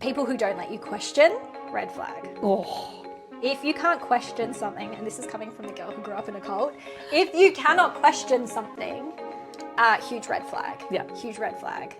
People who don't let you question, red flag. Oh. If you can't question something, and this is coming from the girl who grew up in a cult, if you cannot question something, huge red flag. Yeah. Huge red flag.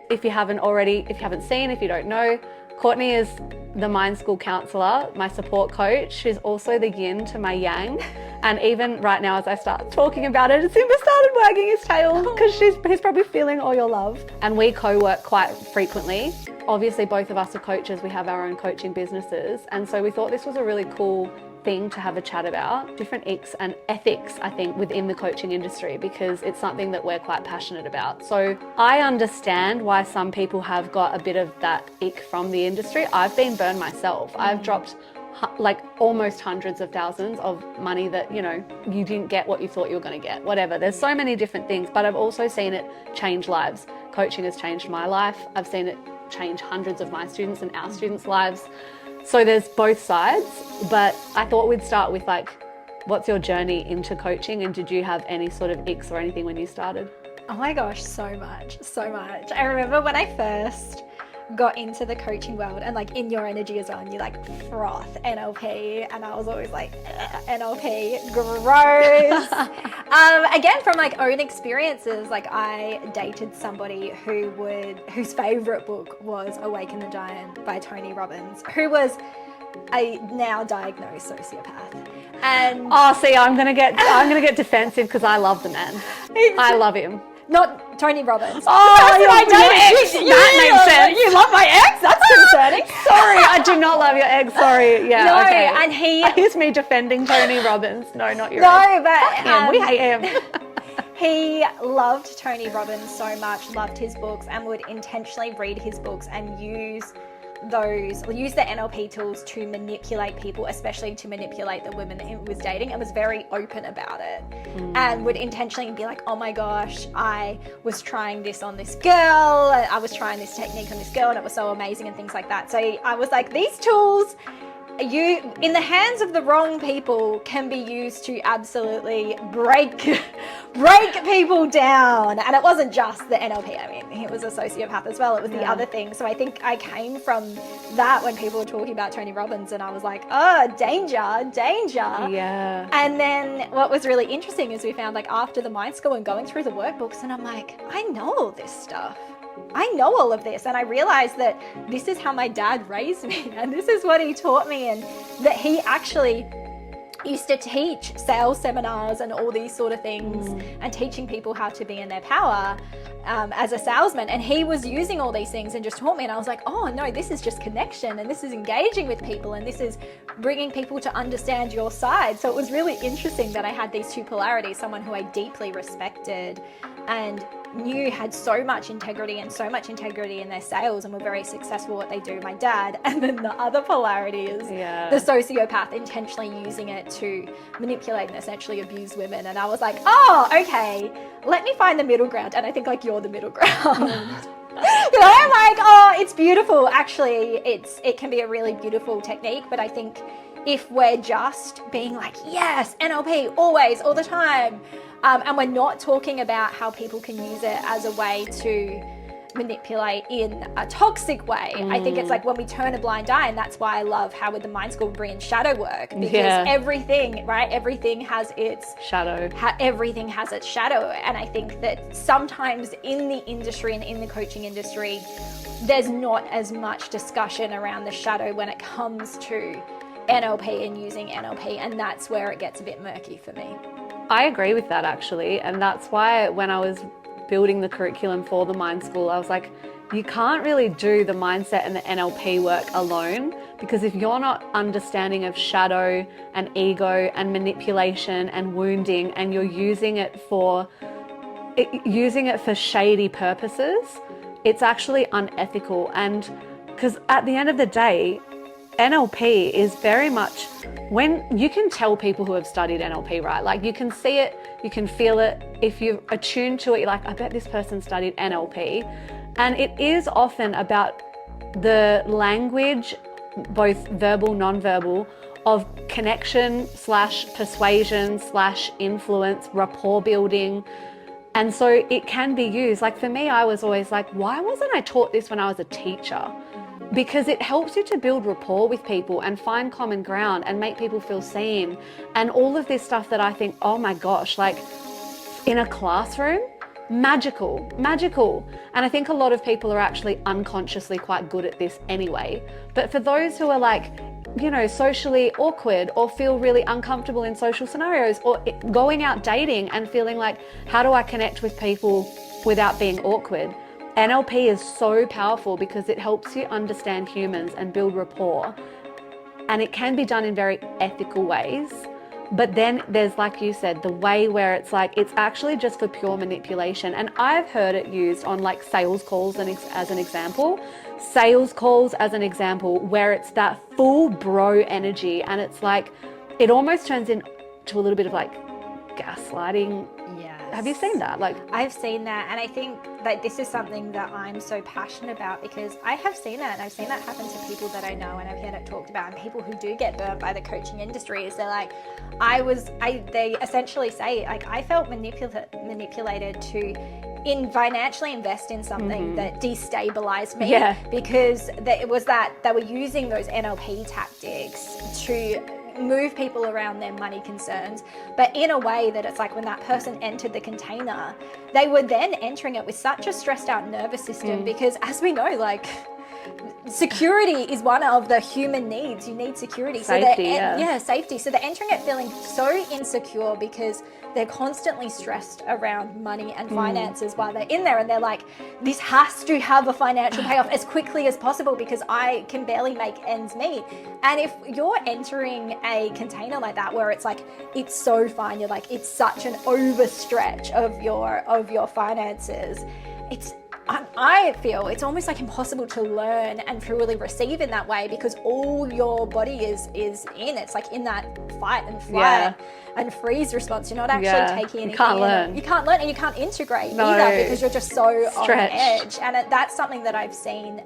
If you haven't seen, if you don't know, Courtney is the Mind School counsellor, my support coach. She's also the yin to my yang. And even right now, as I start talking about it, Simba started wagging his tail because he's probably feeling all your love. And we co-work quite frequently. Obviously, both of us are coaches. We have our own coaching businesses. And so we thought this was a really cool thing to have a chat about. Different icks and ethics, I think, within the coaching industry, because it's something that we're quite passionate about. So I understand why some people have got a bit of that ick from the industry. I've been burned myself. I've dropped like almost hundreds of thousands of money that, you know, you didn't get what you thought you were going to get, whatever. There's so many different things, but I've also seen it change lives. Coaching has changed my life. I've seen it change hundreds of my students and our students' lives. So there's both sides, but I thought we'd start with like, what's your journey into coaching, and did you have any sort of icks or anything when you started? Oh my gosh, so much. I remember when I first got into the coaching world, and like in your energy as well, and you like froth NLP, and I was always like, NLP, gross. Again, from like own experiences, like I dated somebody whose favorite book was Awaken the Giant by Tony Robbins, who was a now diagnosed sociopath. And I'm gonna get defensive because I love the man. I love him. Not Tony Robbins. Oh, your ex. That makes sense. You love my ex? That's concerning. Sorry, I do not love your ex. Sorry. Yeah. No, okay. and Here's me defending Tony Robbins. No, not your No, ex. but We hate him. he loved Tony Robbins so much, loved his books, and would intentionally read his books and use the NLP tools to manipulate people, especially to manipulate the women that he was dating, and was very open about it. And would intentionally be like, oh my gosh, I was trying this on this girl, I was trying this technique on this girl, and it was so amazing, and things like that. So I was like, these tools, in the hands of the wrong people, can be used to absolutely break people down. And it wasn't just the NLP. I mean, he was a sociopath as well. It was the other thing. So I think I came from that when people were talking about Tony Robbins, and I was like, oh, danger. Yeah. And then what was really interesting is we found, like, after the Mind School and going through the workbooks, and I'm like, I know all this stuff. I know all of this, and I realized that this is how my dad raised me, and this is what he taught me, and that he actually used to teach sales seminars and all these sort of things, and teaching people how to be in their power as a salesman. And he was using all these things and just taught me, and I was like, oh no, this is just connection, and this is engaging with people, and this is bringing people to understand your side. So it was really interesting that I had these two polarities, someone who I deeply respected and knew had so much integrity in their sales and were very successful at what they do, my dad, and then the other polarity is the sociopath intentionally using it to manipulate and essentially abuse women. And I was like, oh, okay, let me find the middle ground. And I think like you're the middle ground. You know, I'm like, oh, it's beautiful. Actually, it can be a really beautiful technique, but I think if we're just being like, yes, NLP, always, all the time, and we're not talking about how people can use it as a way to manipulate in a toxic way. I think it's like when we turn a blind eye, and that's why I love how with the Mind School we bring in shadow work, because everything, right? Everything has its shadow. Everything has its shadow. And I think that sometimes in the industry and in the coaching industry, there's not as much discussion around the shadow when it comes to NLP and using NLP, and that's where it gets a bit murky for me. I agree with that actually, and that's why when I was building the curriculum for the Mind School, I was like, you can't really do the mindset and the NLP work alone, because if you're not understanding of shadow and ego and manipulation and wounding, and you're using it for shady purposes, it's actually unethical. And because at the end of the day, NLP is very much, when you can tell people who have studied NLP, right? Like you can see it, you can feel it. If you're attuned to it, you're like, I bet this person studied NLP. And it is often about the language, both verbal, non-verbal, of connection / persuasion / influence, rapport building. And so it can be used. Like for me, I was always like, why wasn't I taught this when I was a teacher? Because it helps you to build rapport with people and find common ground and make people feel seen. And all of this stuff that I think, oh my gosh, like in a classroom, magical. And I think a lot of people are actually unconsciously quite good at this anyway. But for those who are like, you know, socially awkward or feel really uncomfortable in social scenarios or going out dating and feeling like, how do I connect with people without being awkward? NLP is so powerful because it helps you understand humans and build rapport. And it can be done in very ethical ways. But then there's, like you said, the way where it's like, it's actually just for pure manipulation. And I've heard it used on like sales calls as an example, where it's that full bro energy. And it's like, it almost turns into a little bit of like gaslighting. Yes. Have you seen that? Like, I've seen that, and I think that this is something that I'm so passionate about because I have seen that, and I've seen that happen to people that I know, and I've heard it talked about, and people who do get burnt by the coaching industry is they're like, they essentially say, like, I felt manipulated to financially invest in something that destabilized me because it was that they were using those NLP tactics to move people around their money concerns, but in a way that it's like when that person entered the container, they were then entering it with such a stressed out nervous system because, as we know, like, security is one of the human needs. You need security. Safety, safety. So they're entering it feeling so insecure because they're constantly stressed around money and finances while they're in there. And they're like, this has to have a financial payoff as quickly as possible because I can barely make ends meet. And if you're entering a container like that, where it's like, it's so fine, you're like, it's such an overstretch of your finances, I feel it's almost like impossible to learn and truly receive in that way because all your body is in. It's like in that fight and flight and freeze response. You're not actually taking anything. You can't learn. You can't learn, and you can't integrate either because you're just so on edge. And that's something that I've seen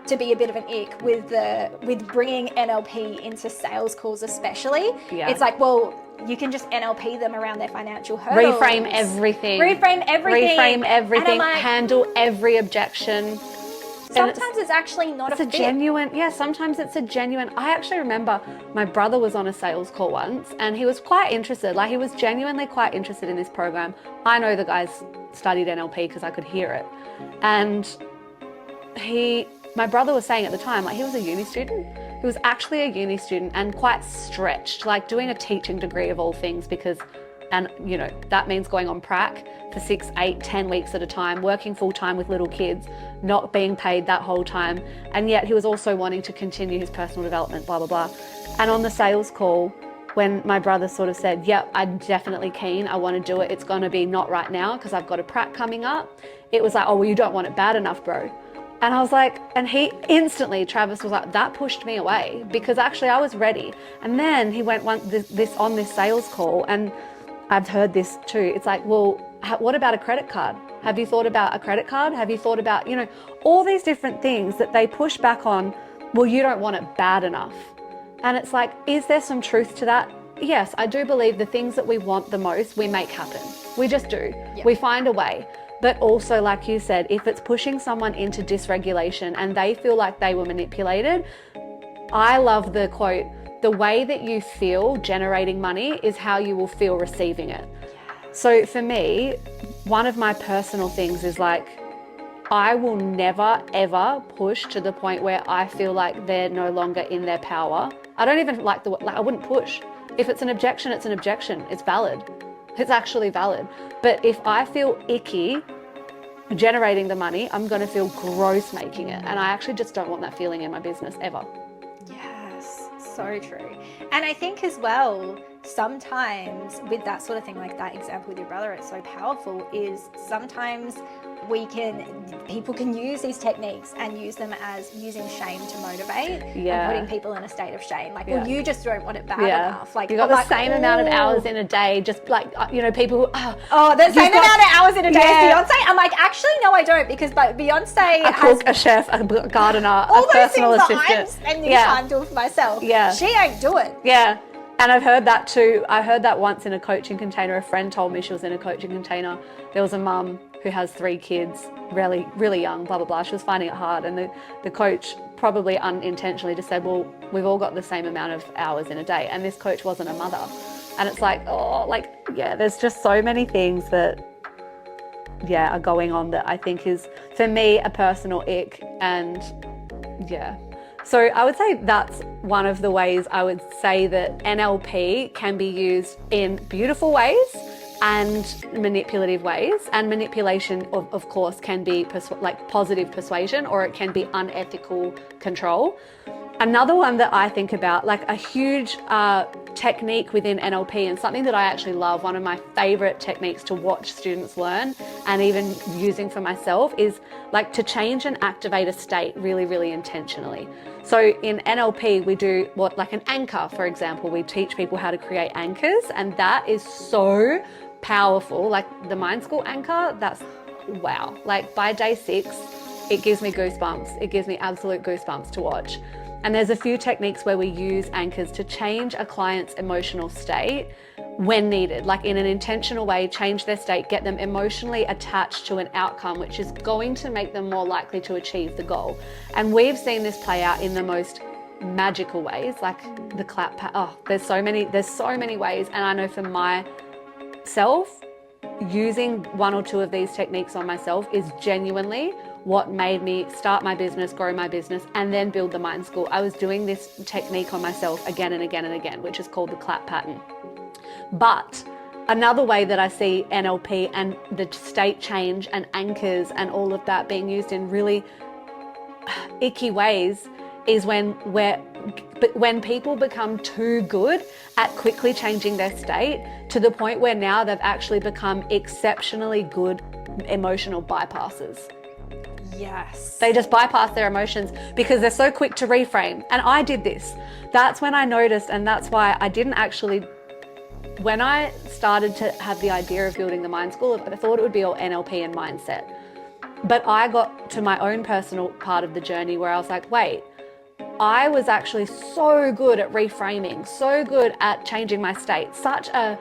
to be a bit of an ick with bringing NLP into sales calls, especially. Yeah. It's like, well, you can just NLP them around their financial hurdles. Reframe everything. Like, handle every objection. Sometimes it's actually not a fit. Sometimes it's a genuine. I actually remember my brother was on a sales call once and he was quite interested. Like, he was genuinely quite interested in this program. I know the guys studied NLP because I could hear it. And my brother was saying at the time, like, he was a uni student. He was actually a uni student and quite stretched, like doing a teaching degree of all things and you know, that means going on prac for 6, 8, 10 weeks at a time, working full time with little kids, not being paid that whole time. And yet he was also wanting to continue his personal development, blah, blah, blah. And on the sales call, when my brother sort of said, yep, I'm definitely keen, I want to do it. It's going to be not right now because I've got a prac coming up. It was like, oh, well, you don't want it bad enough, bro. And I was like, and he instantly, Travis was like, that pushed me away because actually I was ready. And then he went on this sales call, and I've heard this too. It's like, well, what about a credit card? Have you thought about a credit card? Have you thought about, you know, all these different things that they push back on, well, you don't want it bad enough. And it's like, is there some truth to that? Yes, I do believe the things that we want the most, we make happen. We just do. Yep. We find a way. But also, like you said, if it's pushing someone into dysregulation and they feel like they were manipulated, I love the quote, the way that you feel generating money is how you will feel receiving it. So for me, one of my personal things is like, I will never, ever push to the point where I feel like they're no longer in their power. I don't even I wouldn't push. If it's an objection, it's an objection. It's valid. It's actually valid. But if I feel icky generating the money, I'm going to feel gross making it. And I actually just don't want that feeling in my business ever. Yes, so true. And I think as well, sometimes with that sort of thing, like that example with your brother, it's so powerful, is sometimes people can use these techniques and use them as using shame to motivate and putting people in a state of shame. Like, well, you just don't want it bad enough. Like, you got the same amount of hours in a day, just like, you know, people who, the same amount of hours in a day as Beyonce. I'm like, actually, no, I don't, because Beyonce has a chef, a gardener, all a personal those things assistant. That I'm spending time doing for myself. Yeah. She ain't doing. Yeah. And I've heard that too. I heard that once in a coaching container. A friend told me she was in a coaching container. There was a mum who has 3 kids, really, really young, blah, blah, blah. She was finding it hard. And the coach probably unintentionally just said, well, we've all got the same amount of hours in a day. And this coach wasn't a mother. And it's like, oh, like, yeah, there's just so many things that, yeah, are going on that I think is, for me, a personal ick. And yeah. So I would say that's one of the ways I would say that NLP can be used in beautiful ways and manipulative ways. And manipulation, of course, can be like positive persuasion, or it can be unethical control. Another one that I think about, like a huge technique within NLP, and something that I actually love, one of my favorite techniques to watch students learn and even using for myself, is like to change and activate a state really, really intentionally. So in NLP, we do like an anchor, for example. We teach people how to create anchors, and that is so powerful. Like the Mind School anchor, that's wow. Like by day 6, it gives me goosebumps. It gives me absolute goosebumps to watch. And there's a few techniques where we use anchors to change a client's emotional state when needed, like in an intentional way, change their state, get them emotionally attached to an outcome which is going to make them more likely to achieve the goal. And we've seen this play out in the most magical ways, like the clap. There's so many ways. And I know for myself, using 1 or 2 of these techniques on myself is genuinely what made me start my business, grow my business, and then build the Mind School. I was doing this technique on myself again and again and again, which is called the clap pattern. But another way that I see NLP and the state change and anchors and all of that being used in really icky ways is when people become too good at quickly changing their state to the point where now they've actually become exceptionally good emotional bypassers. Yes. They just bypass their emotions because they're so quick to reframe. And I did this. That's when I noticed, and that's why I didn't actually, when I started to have the idea of building the Mind School, I thought it would be all NLP and mindset. But I got to my own personal part of the journey where I was like, wait, I was actually so good at reframing, so good at changing my state, such a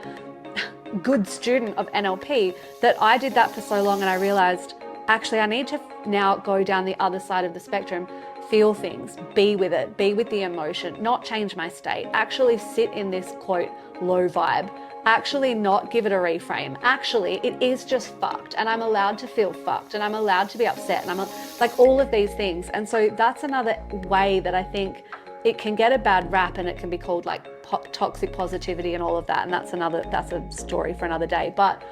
good student of NLP that I did that for so long, and I realized, actually, I need to now go down the other side of the spectrum, feel things, be with it, be with the emotion, not change my state, actually sit in this quote, low vibe, actually not give it a reframe. Actually, it is just fucked, and I'm allowed to feel fucked, and I'm allowed to be upset, and I'm like all of these things. And so that's another way that I think it can get a bad rap, and it can be called like toxic positivity and all of that. And that's a story for another day. But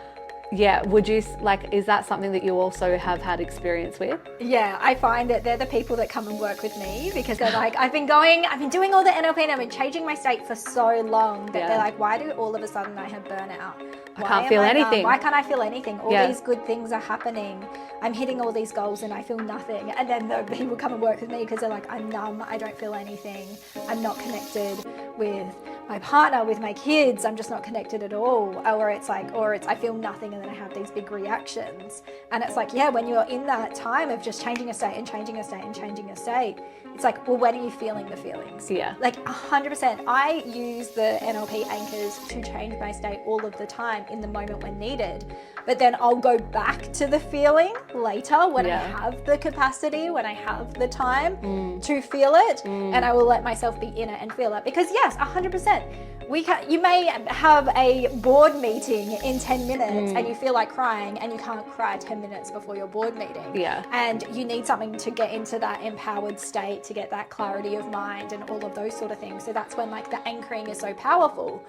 yeah, would you like, is that something that you also have had experience with? Yeah, I find that they're the people that come and work with me because they're like, I've been doing all the NLP and I've been changing my state for so long that they're like, why do all of a sudden I have burnout? I can't feel anything. Why can't I feel anything? All these good things are happening. I'm hitting all these goals and I feel nothing. And then the people come and work with me because they're like, I'm numb, I don't feel anything. I'm not connected with my partner, with my kids. I'm just not connected at all. Or it's I feel nothing and then I have these big reactions. And it's like, yeah, when you're in that time of just changing a state and changing a state and changing a state, it's like, well, when are you feeling the feelings? Yeah. Like 100%. I use the NLP anchors to change my state all of the time in the moment when needed. But then I'll go back to the feeling later when I have the capacity, when I have the time to feel it. And I will let myself be in it and feel it. Because yes, 100%. You may have a board meeting in 10 minutes and you feel like crying and you can't cry 10 minutes before your board meeting. Yeah. And you need something to get into that empowered state, to get that clarity of mind and all of those sort of things. So that's when like the anchoring is so powerful.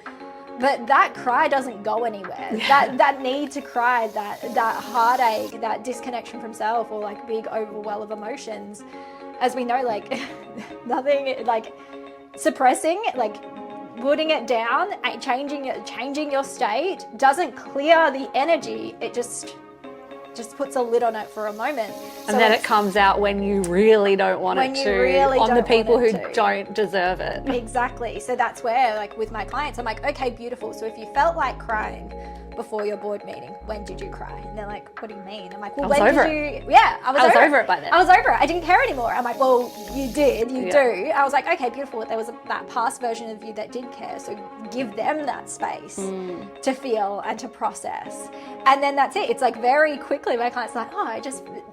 But that cry doesn't go anywhere. That need to cry, that heartache, that disconnection from self, or like big overwhelm of emotions, as we know, like nothing, like suppressing, like putting it down, changing your state doesn't clear the energy. It just puts a lid on it for a moment. And then it comes out when you really don't want it to, really on the people who to. don't deserve it. Exactly. So that's where, like with my clients, I'm like, okay, beautiful. So if you felt like crying, before your board meeting, when did you cry? And they're like, what do you mean? I'm like, well, I was when over did you? Yeah, I was over it by then. I was over it. I didn't care anymore. I'm like, well, you did, you Yeah. do. I was like, okay, beautiful. There was that past version of you that did care. So give them that space to feel and to process. And then that's it. It's like very quickly my client's like, oh,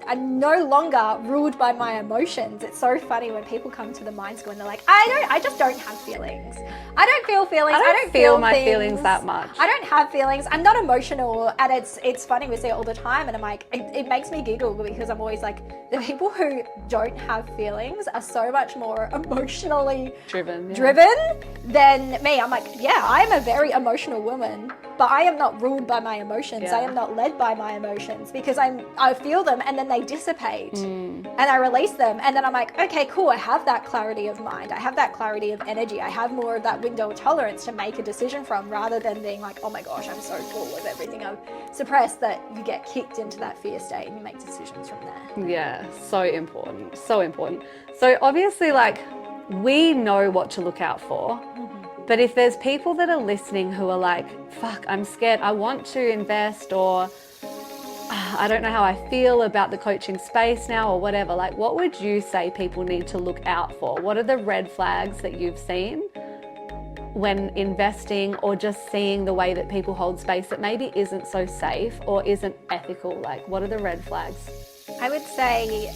I'm no longer ruled by my emotions. It's so funny when people come to the mind school and they're like, I just don't have feelings. I don't feel feelings. I don't feel my things. feelings that much. I don't have feelings. I'm not emotional. And it's funny, we see it all the time. And I'm like, it makes me giggle because I'm always like, the people who don't have feelings are so much more emotionally driven than me. I'm like, yeah, I'm a very emotional woman, but I am not ruled by my emotions. Yeah. I am not led by my emotions because I feel them and then they dissipate and I release them. And then I'm like, okay, cool. I have that clarity of mind. I have that clarity of energy. I have more of that window of tolerance to make a decision from, rather than being like, oh my gosh, I'm so full of everything I've suppressed, that you get kicked into that fear state and you make decisions from there. Yeah, so important. So important. So obviously, like, we know what to look out for. But if there's people that are listening who are like, fuck, I'm scared, I want to invest, or I don't know how I feel about the coaching space now, or whatever, like, what would you say people need to look out for? What are the red flags that you've seen when investing, or just seeing the way that people hold space that maybe isn't so safe or isn't ethical? Like, what are the red flags? I would say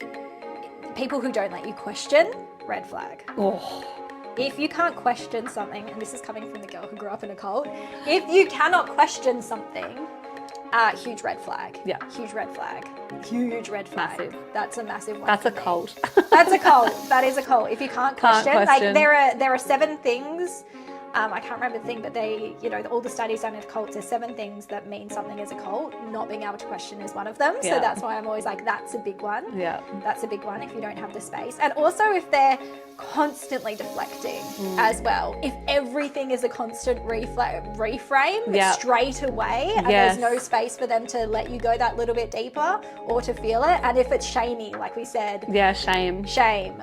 people who don't let you question, red flag. Oh. If you can't question something, and this is coming from the girl who grew up in a cult, if you cannot question something, huge red flag. Yeah. Huge red flag. Huge red flag. Massive. That's a massive one. That's a for me. cult. That's a cult. That is a cult. If you can't question, like question. there are 7 things. I can't remember the thing, but they, all the studies done in cults, there's 7 things that mean something is a cult. Not being able to question is one of them. Yeah. So that's why I'm always like, that's a big one. Yeah. That's a big one if you don't have the space. And also if they're constantly deflecting as well. If everything is a constant reframe straight away, and there's no space for them to let you go that little bit deeper or to feel it. And if it's shamey, like we said. Yeah, shame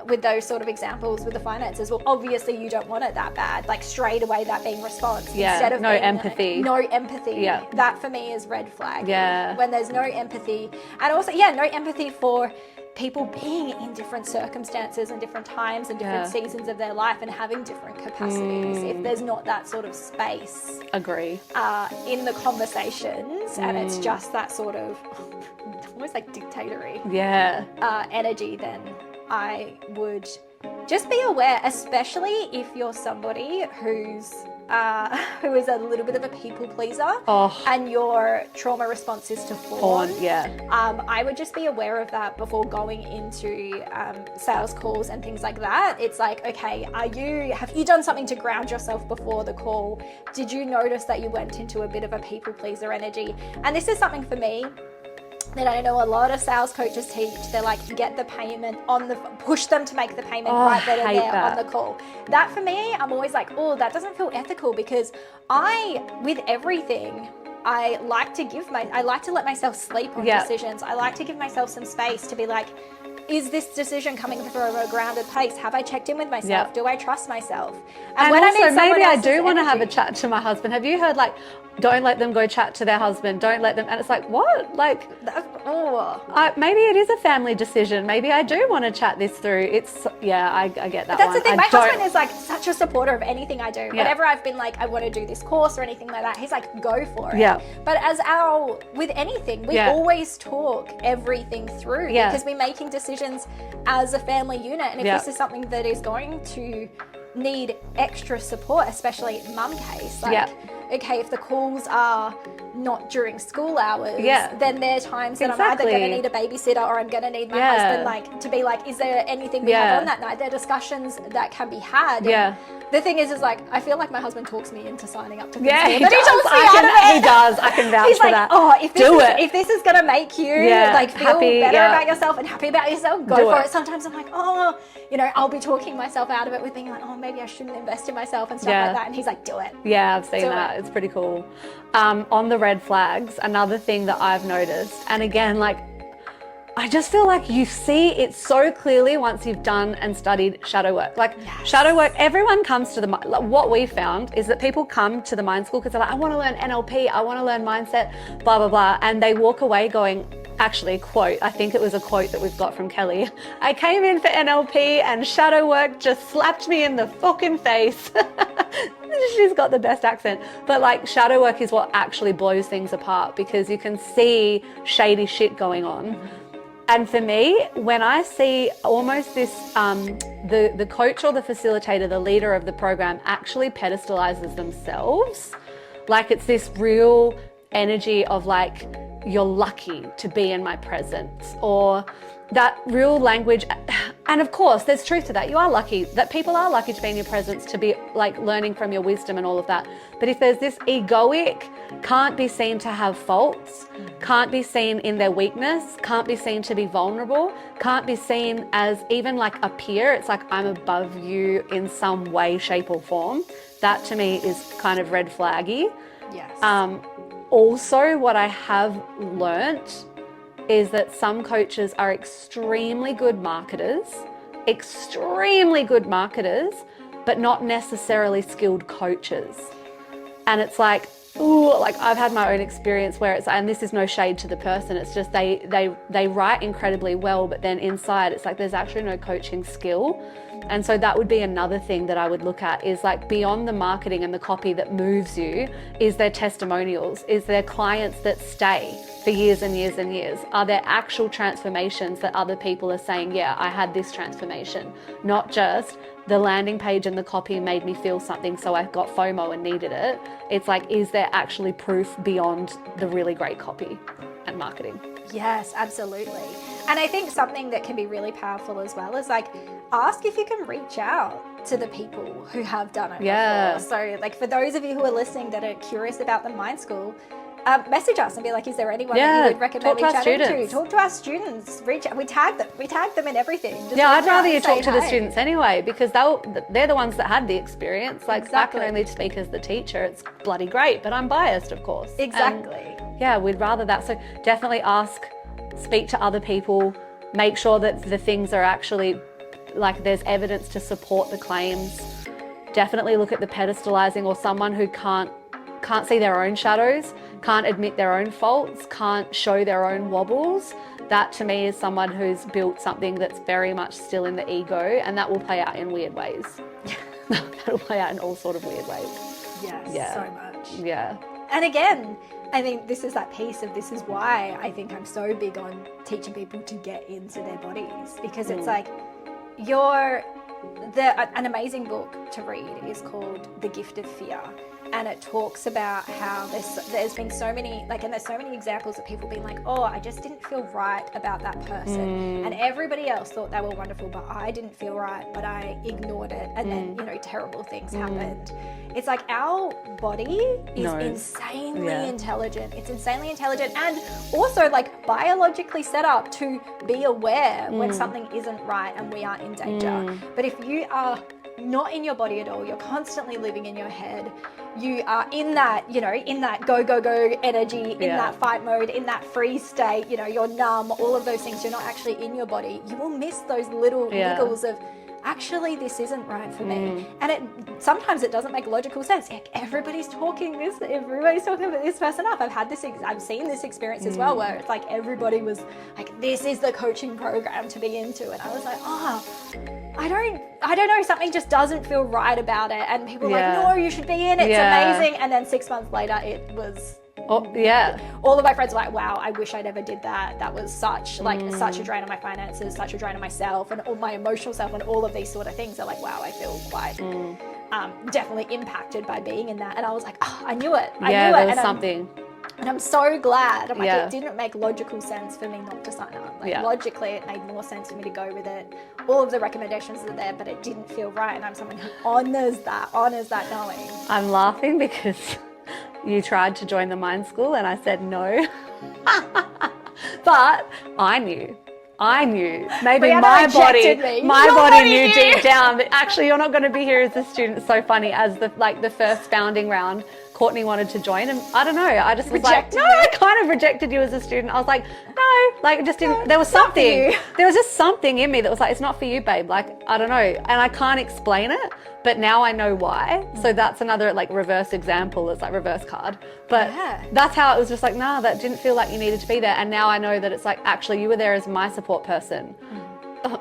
With those sort of examples with the finances. Well, obviously you don't want it that bad. Like straight away that being response. Yeah, Instead of no empathy. No empathy. Yeah. That for me is red flag. Yeah. When there's no empathy. And also, no empathy for people being in different circumstances and different times and different seasons of their life and having different capacities. If there's not that sort of space. Agree. In the conversations, and it's just that sort of almost like dictatory energy, then I would just be aware, especially if you're somebody who is a little bit of a people pleaser and your trauma response is to fawn. I would just be aware of that before going into sales calls and things like that. It's like, okay, have you done something to ground yourself before the call? Did you notice that you went into a bit of a people pleaser energy? And this is something for me that I know a lot of sales coaches teach. They're like, get the payment push them to make the payment right then and there on the call. That for me, I'm always like, that doesn't feel ethical, because with everything, I like to let myself sleep on decisions. I like to give myself some space to be like, is this decision coming from a grounded place? Have I checked in with myself? Do I trust myself? And when also, maybe I do want to have a chat to my husband. Have you heard, like, don't let them go chat to their husband, don't let them, and it's like, what? Like, maybe it is a family decision. Maybe I do want to chat this through. I get that. But that's the thing. My husband is like such a supporter of anything I do. Whenever I've been like, I want to do this course or anything like that, he's like, go for it. But with anything, we always talk everything through because we're making decisions as a family unit. And if this is something that is going to need extra support, especially mum case, okay, if the calls are not during school hours, then there are times that I'm either going to need a babysitter or I'm going to need my husband to be like, is there anything we have on that night? There are discussions that can be had. And the thing is like, I feel like my husband talks me into signing up to things. He talks me out of it. He does. I can vouch He's for like, that. If this is going to make you feel better about yourself and happy about yourself, go for it. Sometimes I'm like, I'll be talking myself out of it with being like, maybe I shouldn't invest in myself and stuff like that. And he's like, do it. Yeah, I've seen that. It's pretty cool. On the red flags, another thing that I've noticed, and again, like, I just feel like you see it so clearly once you've done and studied shadow work. Like shadow work, everyone comes to what we found is that people come to the mind school because they're like, I want to learn NLP, I want to learn mindset, blah, blah, blah. And they walk away going, actually, quote, I think it was a quote that we've got from Kelly. I came in for NLP and shadow work just slapped me in the fucking face. She's got the best accent. But like shadow work is what actually blows things apart because you can see shady shit going on. And for me, when I see almost this, the coach or the facilitator, the leader of the program actually pedestalizes themselves, like it's this real energy of like, you're lucky to be in my presence, or that real language. And of course, there's truth to that. You are lucky, that people are lucky to be in your presence, to be like learning from your wisdom and all of that. But if there's this egoic, can't be seen to have faults, can't be seen in their weakness, can't be seen to be vulnerable, can't be seen as even like a peer, it's like I'm above you in some way, shape or form. That to me is kind of red flaggy. Yes. Also, what I have learnt is that some coaches are extremely good marketers, but not necessarily skilled coaches. And it's like, ooh, like I've had my own experience where it's, and this is no shade to the person, it's just they write incredibly well, but then inside it's like there's actually no coaching skill. And so that would be another thing that I would look at is like beyond the marketing and the copy that moves you, is there testimonials? Is there clients that stay for years and years and years? Are there actual transformations that other people are saying, yeah, I had this transformation, not just the landing page and the copy made me feel something, so I got FOMO and needed it. It's like, is there actually proof beyond the really great copy and marketing? Yes, absolutely. And I think something that can be really powerful as well is like, ask if you can reach out to the people who have done it before. So like for those of you who are listening that are curious about the Mind School, message us and be like, is there anyone that you would recommend me chatting to? Talk to our students. Reach out. We tag them in everything. Just I'd rather you talk to the students anyway, because they're the ones that had the experience. Like I can only speak as the teacher. It's bloody great, but I'm biased, of course. Exactly. And we'd rather that. So definitely ask, speak to other people, make sure that the things are actually like there's evidence to support the claims. Definitely look at the pedestalizing, or someone who can't see their own shadows, can't admit their own faults, can't show their own wobbles. That to me is someone who's built something that's very much still in the ego, and that will play out in weird ways. That'll play out in all sort of weird ways. Yes, so much. Yeah. And again, I think this is that piece of, this is why I think I'm so big on teaching people to get into their bodies, because it's like an amazing book to read is called The Gift of Fear. And it talks about how there's been so many, like, and there's so many examples of people being like, oh, I just didn't feel right about that person. And everybody else thought they were wonderful, but I didn't feel right, but I ignored it. And then, terrible things happened. It's like our body is insanely intelligent. It's insanely intelligent and also like biologically set up to be aware when something isn't right and we are in danger. But if you are not in your body at all, you're constantly living in your head, you are in that, in that go, go, go energy, in that fight mode, in that freeze state, you're numb, all of those things, you're not actually in your body, you will miss those little niggles of, actually, this isn't right for me. And sometimes it doesn't make logical sense. Like, everybody's talking about this person up. I've seen this experience as well, where it's like everybody was like, this is the coaching program to be into. And I was like, I don't know, something just doesn't feel right about it. And people were like, no, you should be in, it's amazing. And then 6 months later, it was... all of my friends were like, wow, I wish I never did that. That was such a drain on my finances, such a drain on myself and all my emotional self and all of these sort of things. They're like, wow, I feel quite definitely impacted by being in that. And I was like, oh, I knew it. There was something. And I'm so glad. I'm like, it didn't make logical sense for me not to sign up. Like logically, it made more sense for me to go with it. All of the recommendations are there, but it didn't feel right. And I'm someone who honors that knowing. I'm laughing because you tried to join the Mind School and I said no. But I knew. Maybe Breanna my body knew deep down that actually you're not going to be here as a student. It's so funny, as the first founding round, Courtney wanted to join, and I don't know, I just was Rejected like, no, you? I kind of rejected you as a student. I was like, no, like it just didn't, there was something, there was just something in me that was like, it's not for you, babe. Like, I don't know. And I can't explain it, but now I know why. So that's another like reverse example. It's like reverse card. But that's how it was just like, nah, that didn't feel like you needed to be there. And now I know that it's like, actually you were there as my support person,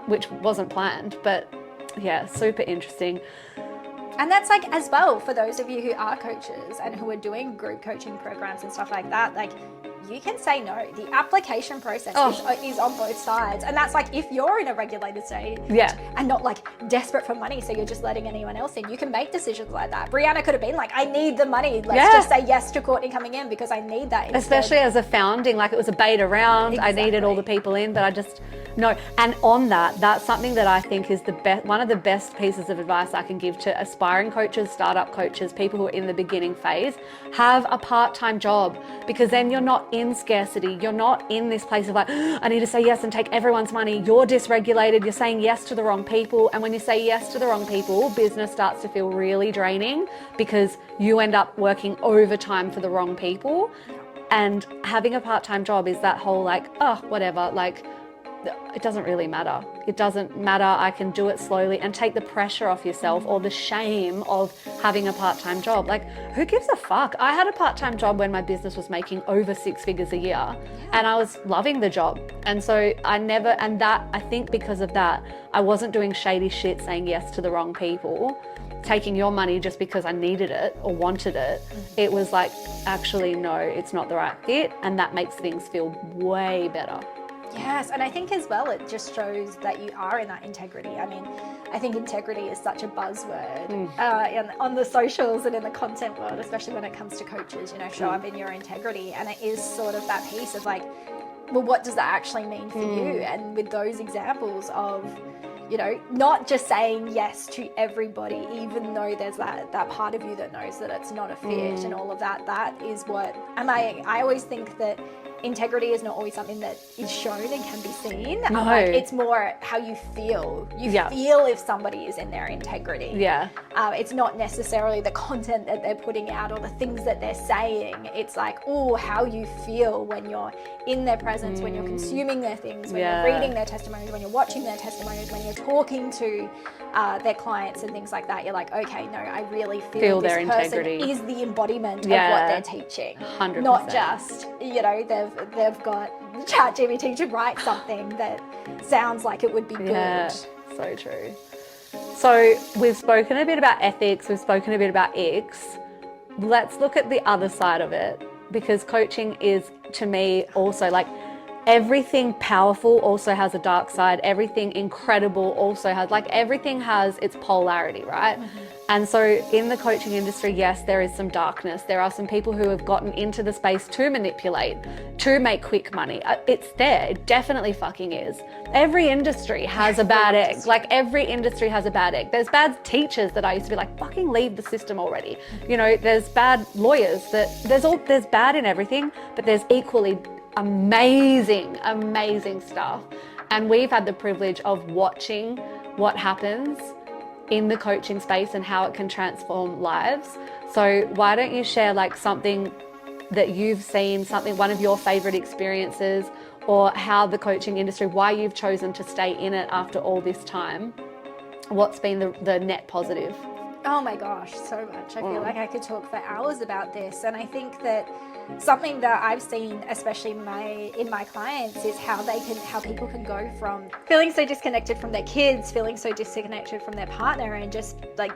which wasn't planned, but yeah, super interesting. And that's like as well for those of you who are coaches and who are doing group coaching programs and stuff like that, like you can say no. The application process is on both sides. And that's like if you're in a regulated stage and not like desperate for money, so you're just letting anyone else in, you can make decisions like that. Breanna could have been like, I need the money. Let's just say yes to Courtney coming in because I need that instead. Especially as a founding, like it was a beta round. Exactly. I needed all the people in, but I just, no. And on that, that's something that I think is the best, one of the best pieces of advice I can give to aspiring coaches, startup coaches, people who are in the beginning phase. Have a part-time job, because then you're not in scarcity. You're not in this place of like, I need to say yes and take everyone's money. You're dysregulated. You're saying yes to the wrong people. And when you say yes to the wrong people, business starts to feel really draining because you end up working overtime for the wrong people. And having a part-time job is that whole like, oh, whatever, like, it doesn't really matter. It doesn't matter. I can do it slowly and take the pressure off yourself or the shame of having a part-time job. Like, who gives a fuck? I had a part-time job when my business was making over 6 figures a year and I was loving the job. And so I think because of that, I wasn't doing shady shit saying yes to the wrong people, taking your money just because I needed it or wanted it. It was like, actually, no, it's not the right fit. And that makes things feel way better. Yes, and I think as well, it just shows that you are in that integrity. I mean, I think integrity is such a buzzword on the socials and in the content world, especially when it comes to coaches, you know, show up in your integrity. And it is sort of that piece of like, well, what does that actually mean for you? And with those examples of, you know, not just saying yes to everybody, even though there's that part of you that knows that it's not a fit and all of that, that is what, and I always think that integrity is not always something that is shown and can be seen. No. Like, it's more how you feel. You feel if somebody is in their integrity. Yeah. It's not necessarily the content that they're putting out or the things that they're saying. It's like, oh, how you feel when you're in their presence, when you're consuming their things, when you're reading their testimonies, when you're watching their testimonies, when you're talking to their clients and things like that. You're like, okay, no, I really feel this their person integrity is the embodiment of what they're teaching. 100%. Not just, you know, they've got ChatGPT to write something that sounds like it would be good. Yeah, so true. So we've spoken a bit about ethics, we've spoken a bit about X. Let's look at the other side of it, because coaching is, to me, also like everything powerful also has a dark side. Everything incredible also has, like, everything has its polarity, right? And so in the coaching industry, yes, there is some darkness. There are some people who have gotten into the space to manipulate, to make quick money. It's there. It definitely fucking is. Every industry has a bad egg. Like, every industry has a bad egg. There's bad teachers that I used to be like, fucking leave the system already. You know, there's bad lawyers. There's bad in everything, but there's equally amazing stuff. And we've had the privilege of watching what happens in the coaching space and how it can transform lives. So why don't you share like something that you've seen, one of your favorite experiences, or how the coaching industry, why you've chosen to stay in it after all this time? What's been the net positive? Oh my gosh, so much. I feel like I could talk for hours about this. And I think that something that I've seen, especially in my clients, is how people can go from feeling so disconnected from their kids, feeling so disconnected from their partner, and just like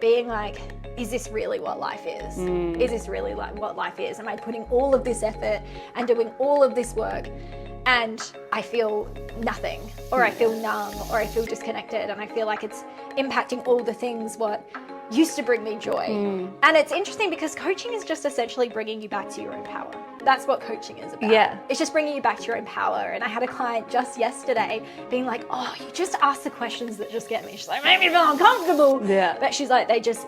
being like, is this really what life is? Is this really like what life is? Am I putting all of this effort and doing all of this work and I feel nothing, or I feel numb, or I feel disconnected, and I feel like it's impacting all the things what used to bring me joy. And it's interesting because coaching is just essentially bringing you back to your own power. That's what coaching is about. Yeah. It's just bringing you back to your own power. And I had a client just yesterday being like, oh, you just ask the questions that just get me. She's like, make me feel uncomfortable. Yeah. But she's like, they just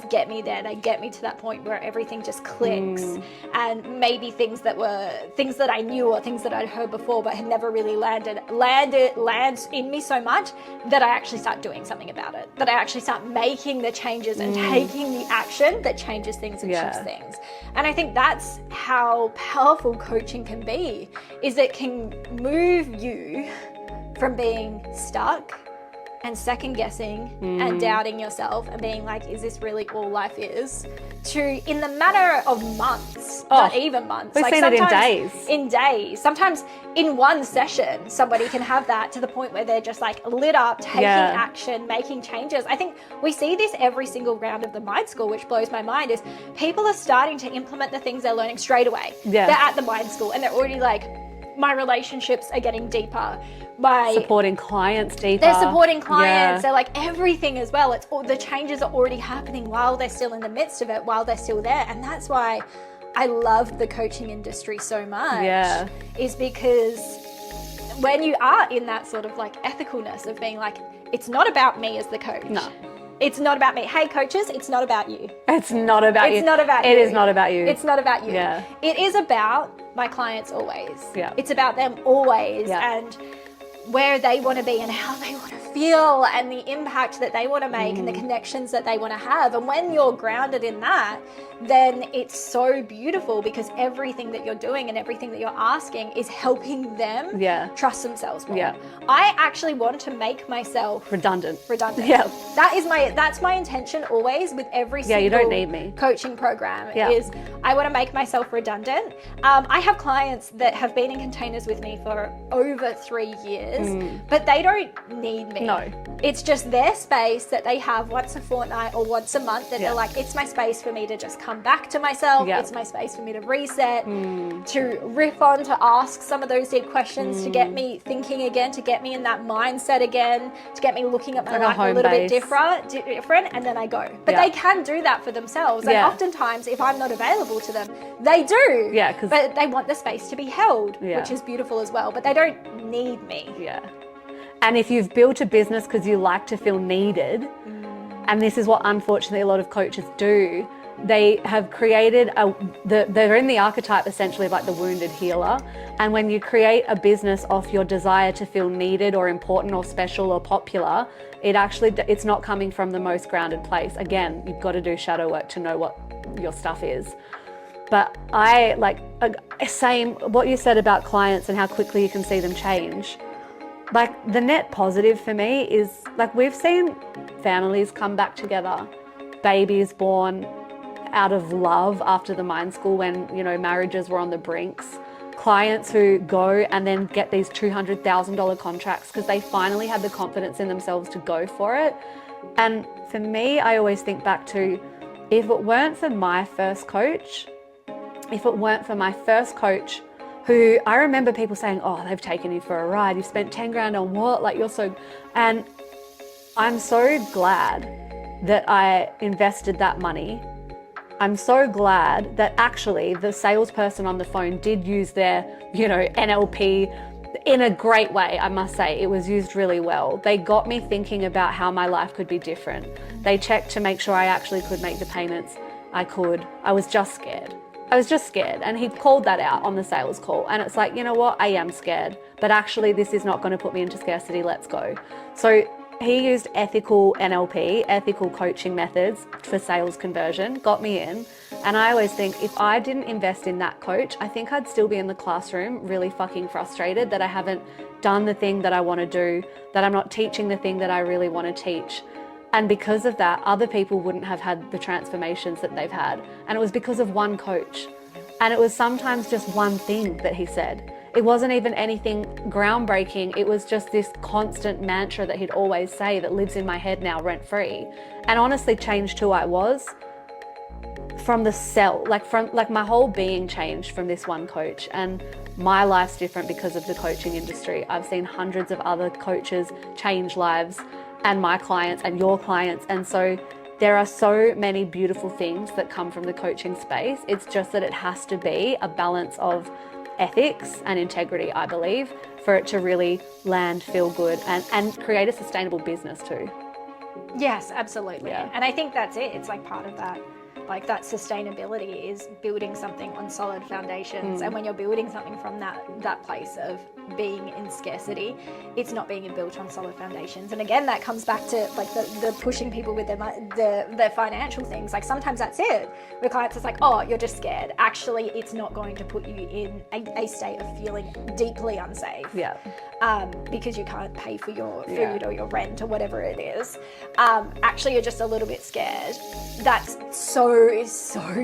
get me there. They get me to that point where everything just clicks. And maybe things that I knew or things that I'd heard before but had never really lands in me so much that I actually start doing something about it. That I actually start making the changes and taking the action that changes things and shifts things. And I think that's how powerful coaching can be, is it can move you from being stuck and second guessing and doubting yourself and being like, is this really all life is, to in the matter of months, not even months. We've seen it in days. In days. Sometimes in one session, somebody can have that to the point where they're just like lit up, taking action, making changes. I think we see this every single round of the Mind School, which blows my mind, is people are starting to implement the things they're learning straight away. Yeah. They're at the Mind School and they're already like, my relationships are getting deeper. Supporting clients deeper. They're supporting clients. Yeah. They're like everything as well. It's all, the changes are already happening while they're still in the midst of it, while they're still there. And that's why I love the coaching industry so much. Yeah. Is because when you are in that sort of like ethicalness of being like, it's not about me as the coach. No. It's not about me. Hey, coaches, it's not about you. It's not about you. It's not about you. It is not about you. It's not about you. Yeah. It is about my clients always. Yeah. It's about them always and where they want to be and how they want to feel and the impact that they want to make and the connections that they want to have. And when you're grounded in that, then it's so beautiful because everything that you're doing and everything that you're asking is helping them trust themselves more. Yeah. I actually want to make myself redundant. Yeah. That's my intention always with every single you don't need me. Coaching program is I want to make myself redundant. I have clients that have been in containers with me for over 3 years, but they don't need me. No. It's just their space that they have once a fortnight or once a month that they're like, it's my space for me to just come back to myself. It's my space for me to reset, to riff on, to ask some of those deep questions, to get me thinking again, to get me in that mindset again, to get me looking at my life a little bit different, and then I go. But they can do that for themselves. And oftentimes, if I'm not available to them, they do. Yeah. But they want the space to be held, which is beautiful as well. But they don't need me. Yeah. And if you've built a business because you like to feel needed, and this is what unfortunately a lot of coaches do, they have created they're in the archetype essentially of like the wounded healer. And when you create a business off your desire to feel needed or important or special or popular, it's not coming from the most grounded place. Again, you've got to do shadow work to know what your stuff is. But I same what you said about clients and how quickly you can see them change. Like the net positive for me is like we've seen families come back together, babies born out of love after the Mind School when, marriages were on the brinks, clients who go and then get these $200,000 contracts because they finally had the confidence in themselves to go for it. And for me, I always think back to, if it weren't for my first coach, who I remember people saying, oh, they've taken you for a ride. You've spent 10 grand on what? Like, you're so, and I'm so glad that I invested that money. I'm so glad that actually the salesperson on the phone did use their, NLP in a great way, I must say. It was used really well. They got me thinking about how my life could be different. They checked to make sure I actually could make the payments I could. I was just scared. And he called that out on the sales call. And it's like, you know what? I am scared, but actually this is not going to put me into scarcity. Let's go. So he used ethical NLP, ethical coaching methods for sales conversion, got me in. And I always think if I didn't invest in that coach, I think I'd still be in the classroom really fucking frustrated that I haven't done the thing that I want to do, that I'm not teaching the thing that I really want to teach. And because of that, other people wouldn't have had the transformations that they've had. And it was because of one coach. And it was sometimes just one thing that he said. It wasn't even anything groundbreaking. It was just this constant mantra that he'd always say that lives in my head now rent free. And honestly changed who I was from the cell, like my whole being changed from this one coach. And my life's different because of the coaching industry. I've seen hundreds of other coaches change lives, and my clients and your clients. And so There are so many beautiful things that come from the coaching space. It's just that it has to be a balance of ethics and integrity, I believe, for it to really land, feel good, and create a sustainable business too. Yes, absolutely. Yeah. And I think that's it. It's like part of that. Like that sustainability is building something on solid foundations. And when you're building something from that place of being in scarcity, it's not being built on solid foundations. And again, that comes back to like the pushing people with their financial things. Like sometimes that's it. With clients, it's like, oh, you're just scared. Actually, it's not going to put you in a state of feeling deeply unsafe. Yeah. Because you can't pay for your food or your rent or whatever it is. Actually, you're just a little bit scared. That's so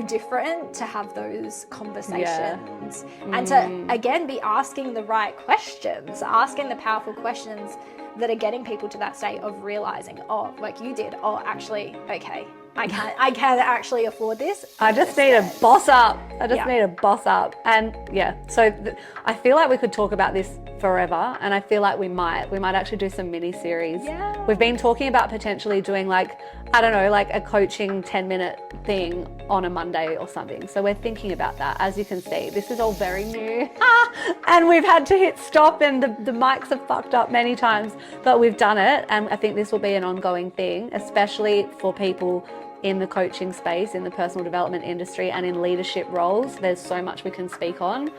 different to have those conversations and to again be asking the right questions, asking the powerful questions that are getting people to that state of realizing, oh, like you did, oh, actually, okay, I can actually afford this. I just need to boss up. Need to boss up. And so I feel like we could talk about this forever, and I feel like we might actually do some mini series. Yeah. We've been talking about potentially doing like, I don't know, like a coaching 10-minute thing on a Monday or something. So we're thinking about that. As you can see, this is all very new. And we've had to hit stop, and the mics have fucked up many times, but we've done it. And I think this will be an ongoing thing, especially for people in the coaching space, in the personal development industry, and in leadership roles. There's so much we can speak on.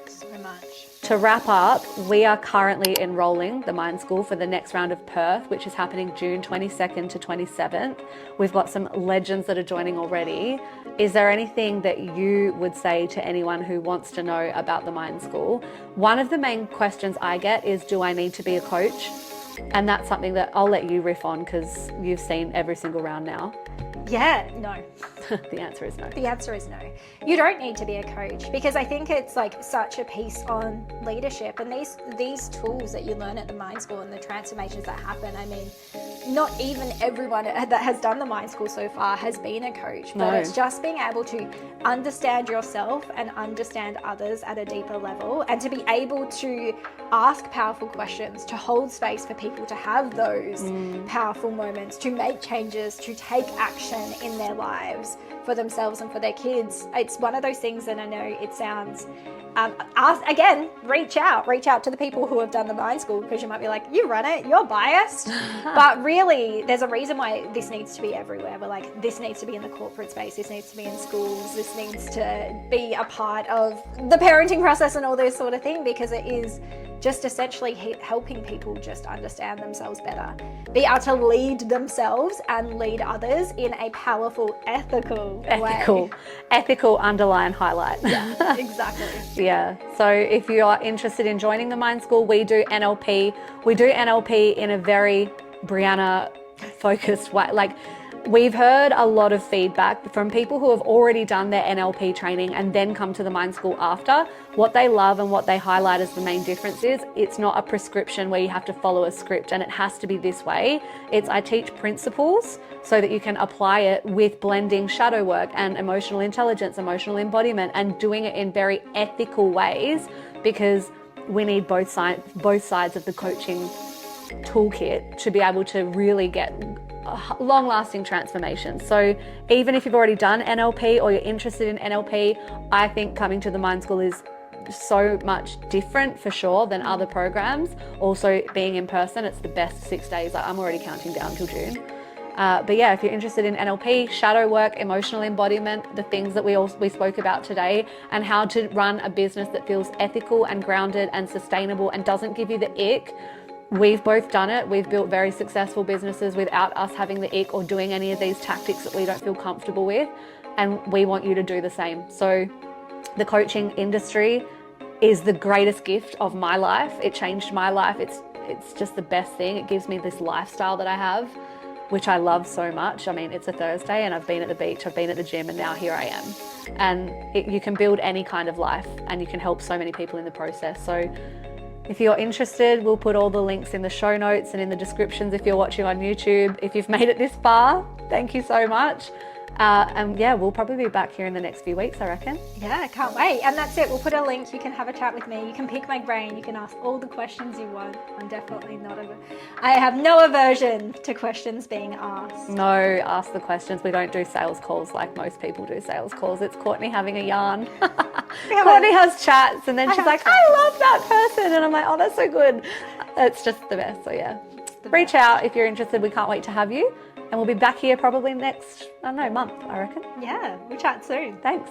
So much. To wrap up, we are currently enrolling the Mind School for the next round of Perth, which is happening June 22nd to 27th. We've got some legends that are joining already. Is there anything that you would say to anyone who wants to know about the Mind School? One of the main questions I get is, do I need to be a coach? And that's something that I'll let you riff on because you've seen every single round now. Yeah, no. The answer is no. The answer is no. You don't need to be a coach, because I think it's like such a piece on leadership, and these tools that you learn at the Mind School and the transformations that happen. I mean, not even everyone that has done the Mind School so far has been a coach, but it's just being able to understand yourself and understand others at a deeper level, and to be able to ask powerful questions, to hold space for people to have those powerful moments, to make changes, to take action in their lives for themselves and for their kids. It's one of those things that I know it sounds, reach out to the people who have done the Mind School, because you might be like, you run it, you're biased. But really, there's a reason why this needs to be everywhere. But like, this needs to be in the corporate space, this needs to be in schools, this needs to be a part of the parenting process and all this sort of thing, because it is just essentially helping people just understand themselves better, be able to lead themselves and lead others in a powerful, ethical way. Ethical underline highlight. Yeah, exactly. Yeah. So if you are interested in joining the Mind School, we do NLP. We do NLP in a very Breanna focused way. Like, we've heard a lot of feedback from people who have already done their NLP training and then come to the Mind School after. What they love and what they highlight as the main difference is it's not a prescription where you have to follow a script and it has to be this way. I teach principles so that you can apply it with blending shadow work and emotional intelligence, emotional embodiment, and doing it in very ethical ways, because we need both sides of the coaching toolkit to be able to really get long-lasting transformation. So even if you've already done NLP or you're interested in NLP, I think coming to the Mind School is so much different for sure than other programs. Also, being in person, it's the best 6 days. I'm already counting down till June. But yeah, if you're interested in NLP, shadow work, emotional embodiment, the things that we spoke about today, and how to run a business that feels ethical and grounded and sustainable and doesn't give you the ick. We've both done it. We've built very successful businesses without us having the ick or doing any of these tactics that we don't feel comfortable with. And we want you to do the same. So the coaching industry is the greatest gift of my life. It changed my life. It's just the best thing. It gives me this lifestyle that I have, which I love so much. I mean, it's a Thursday and I've been at the beach, I've been at the gym, and now here I am. And you can build any kind of life, and you can help so many people in the process. So if you're interested, we'll put all the links in the show notes and in the descriptions if you're watching on YouTube. If you've made it this far, thank you so much. And yeah, we'll probably be back here in the next few weeks, I reckon. Yeah, I can't wait. And that's it. We'll put a link. You can have a chat with me. You can pick my brain. You can ask all the questions you want. I'm definitely not I have no aversion to questions being asked. No, ask the questions. We don't do sales calls like most people do sales calls. It's Courtney having a yarn. Courtney has chats and then she's like, I love that person. And I'm like, oh, that's so good. It's just the best. So yeah, reach out if you're interested. We can't wait to have you. And we'll be back here probably next, I don't know, month, I reckon. Yeah, we'll chat soon. Thanks.